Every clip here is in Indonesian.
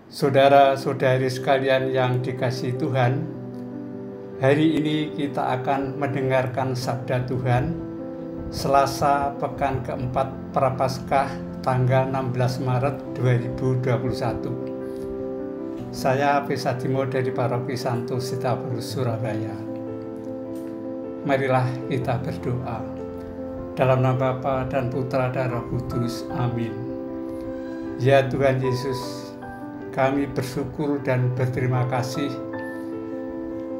Saudara-saudari sekalian yang dikasihi Tuhan, hari ini kita akan mendengarkan sabda Tuhan Selasa pekan keempat Prapaskah tanggal 16 Maret 2021. Saya Pesatimo dari Paroki Santo Sitabrus, Surabaya. Marilah kita berdoa. Dalam nama Bapa dan Putra dan Roh Kudus. Amin. Ya Tuhan Yesus, kami bersyukur dan berterima kasih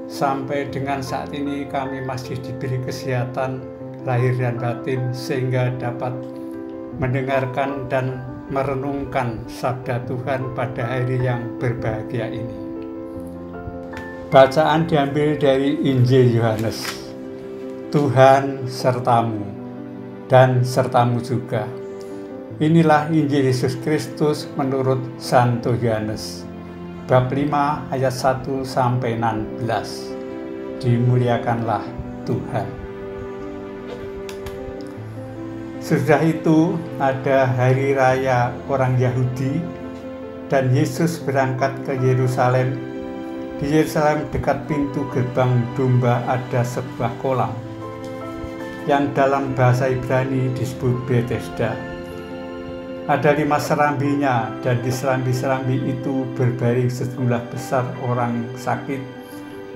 sampai dengan saat ini kami masih diberi kesehatan lahir dan batin sehingga dapat mendengarkan dan merenungkan sabda Tuhan pada hari yang berbahagia ini. Bacaan diambil dari Injil Yohanes. Tuhan sertamu dan sertamu juga. Inilah Injil Yesus Kristus menurut Santo Yohanes, bab 5 ayat 1-16. Dimuliakanlah Tuhan. Sesudah itu ada hari raya orang Yahudi dan Yesus berangkat ke Yerusalem. Di Yerusalem dekat pintu gerbang domba ada sebuah kolam yang dalam bahasa Ibrani disebut Bethesda. Ada 5 serambinya, dan di serambi-serambi itu berbaring sejumlah besar orang sakit,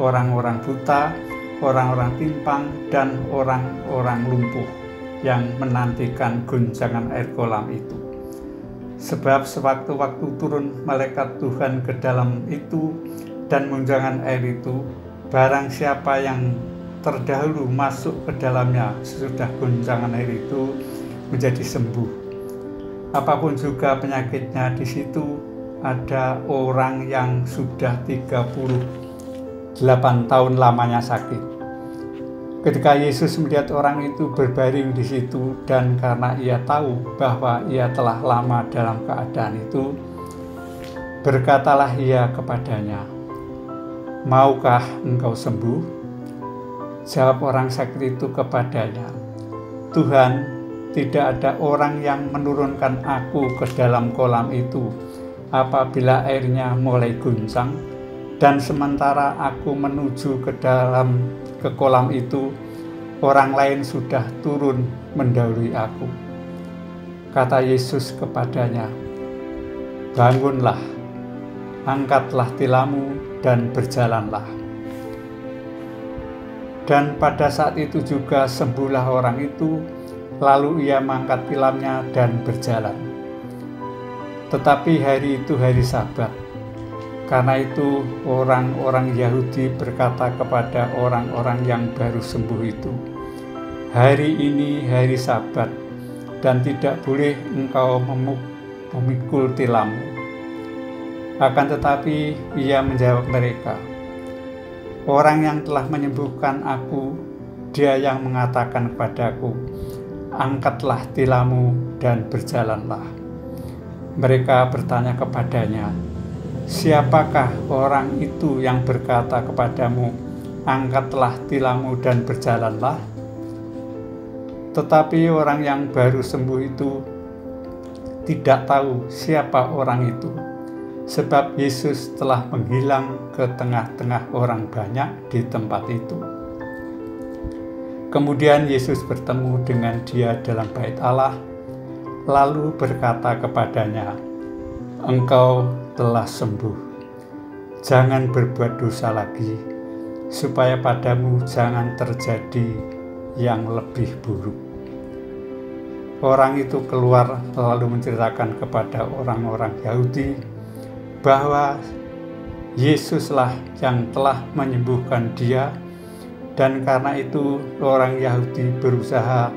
orang-orang buta, orang-orang timpang, dan orang-orang lumpuh yang menantikan guncangan air kolam itu. Sebab sewaktu-waktu turun malaikat Tuhan ke dalam itu dan guncangan air itu, barang siapa yang terdahulu masuk ke dalamnya sesudah guncangan air itu menjadi sembuh. Apapun juga penyakitnya, di situ ada orang yang sudah 38 tahun lamanya sakit. Ketika Yesus melihat orang itu berbaring di situ dan karena ia tahu bahwa ia telah lama dalam keadaan itu, berkatalah ia kepadanya, "Maukah engkau sembuh?" Jawab orang sakit itu kepadanya, "Tuhan, tidak ada orang yang menurunkan aku ke dalam kolam itu apabila airnya mulai guncang, dan sementara aku menuju ke kolam itu, orang lain sudah turun mendahului aku." Kata Yesus kepadanya, "Bangunlah, angkatlah tilammu dan berjalanlah." Dan pada saat itu juga sembuhlah orang itu. Lalu ia mengangkat tilamnya dan berjalan. Tetapi hari itu hari Sabat. Karena itu orang-orang Yahudi berkata kepada orang-orang yang baru sembuh itu, "Hari ini hari Sabat, dan tidak boleh engkau memikul tilammu." Akan tetapi ia menjawab mereka, "Orang yang telah menyembuhkan aku, dia yang mengatakan kepadaku, 'Angkatlah tilammu dan berjalanlah.'" Mereka bertanya kepadanya, "Siapakah orang itu yang berkata kepadamu, 'Angkatlah tilammu dan berjalanlah'?" Tetapi orang yang baru sembuh itu tidak tahu siapa orang itu, sebab Yesus telah menghilang ke tengah-tengah orang banyak di tempat itu. Kemudian Yesus bertemu dengan dia dalam bait Allah, lalu berkata kepadanya, "Engkau telah sembuh. Jangan berbuat dosa lagi, supaya padamu jangan terjadi yang lebih buruk." Orang itu keluar lalu menceritakan kepada orang-orang Yahudi bahwa Yesuslah yang telah menyembuhkan dia. Dan karena itu orang Yahudi berusaha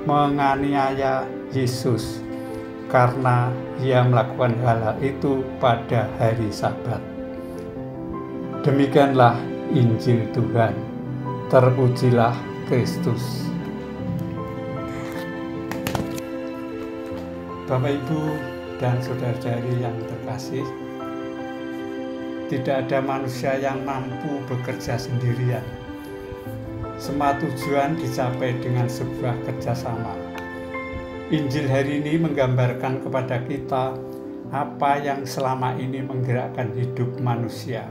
menganiaya Yesus karena ia melakukan hal itu pada hari Sabat. Demikianlah Injil Tuhan. Terpujilah Kristus. Bapak, Ibu, dan saudara-saudari yang terkasih, tidak ada manusia yang mampu bekerja sendirian. Semua tujuan dicapai dengan sebuah kerjasama. Injil hari ini menggambarkan kepada kita apa yang selama ini menggerakkan hidup manusia.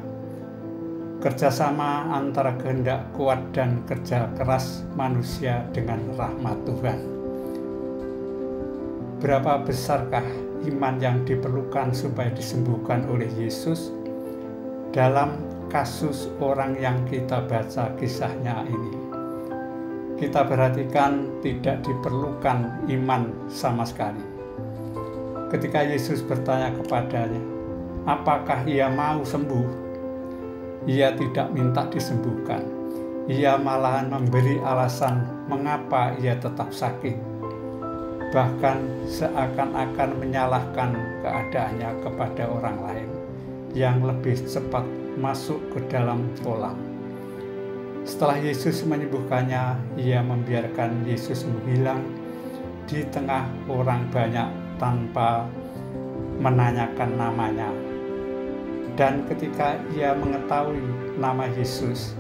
Kerjasama antara kehendak kuat dan kerja keras manusia dengan rahmat Tuhan. Berapa besarkah iman yang diperlukan supaya disembuhkan oleh Yesus? Dalam kasus orang yang kita baca kisahnya ini, kita perhatikan tidak diperlukan iman sama sekali. Ketika Yesus bertanya kepadanya, apakah ia mau sembuh? Ia tidak minta disembuhkan. Ia malahan memberi alasan mengapa ia tetap sakit. Bahkan seakan-akan menyalahkan keadaannya kepada orang lain yang lebih cepat masuk ke dalam kolam. Setelah Yesus menyembuhkannya, ia membiarkan Yesus menghilang di tengah orang banyak tanpa menanyakan namanya. Dan ketika ia mengetahui nama Yesus,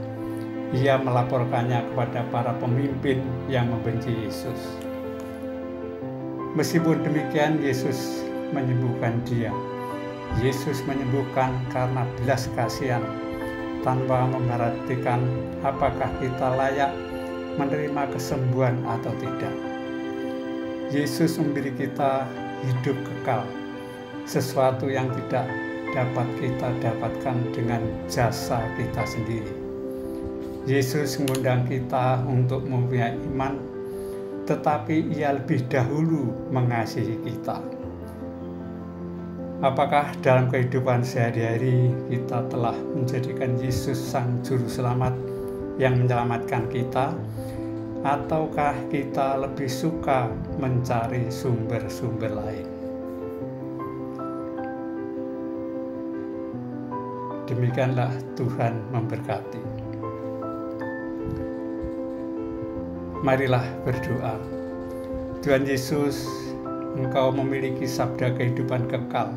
ia melaporkannya kepada para pemimpin yang membenci Yesus. Meskipun demikian, Yesus menyembuhkan dia. Yesus menyembuhkan karena belas kasihan, tanpa memperhatikan apakah kita layak menerima kesembuhan atau tidak. Yesus memberi kita hidup kekal, sesuatu yang tidak dapat kita dapatkan dengan jasa kita sendiri. Yesus mengundang kita untuk mempunyai iman, tetapi ia lebih dahulu mengasihi kita. Apakah dalam kehidupan sehari-hari kita telah menjadikan Yesus Sang Juru Selamat yang menyelamatkan kita, ataukah kita lebih suka mencari sumber-sumber lain? Demikianlah Tuhan memberkati. Marilah berdoa. Tuhan Yesus, Engkau memiliki sabda kehidupan kekal.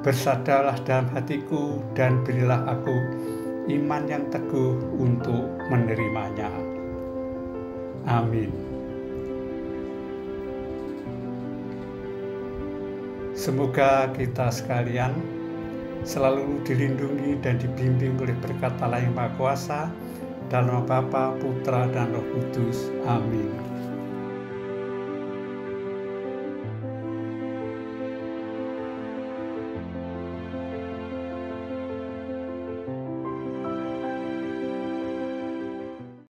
Bersadarlah dalam hatiku dan berilah aku iman yang teguh untuk menerimanya. Amin. Semoga kita sekalian selalu dilindungi dan dibimbing oleh berkat Allah yang Maha Kuasa, dalam nama Bapa, Putra, dan Roh Kudus. Amin.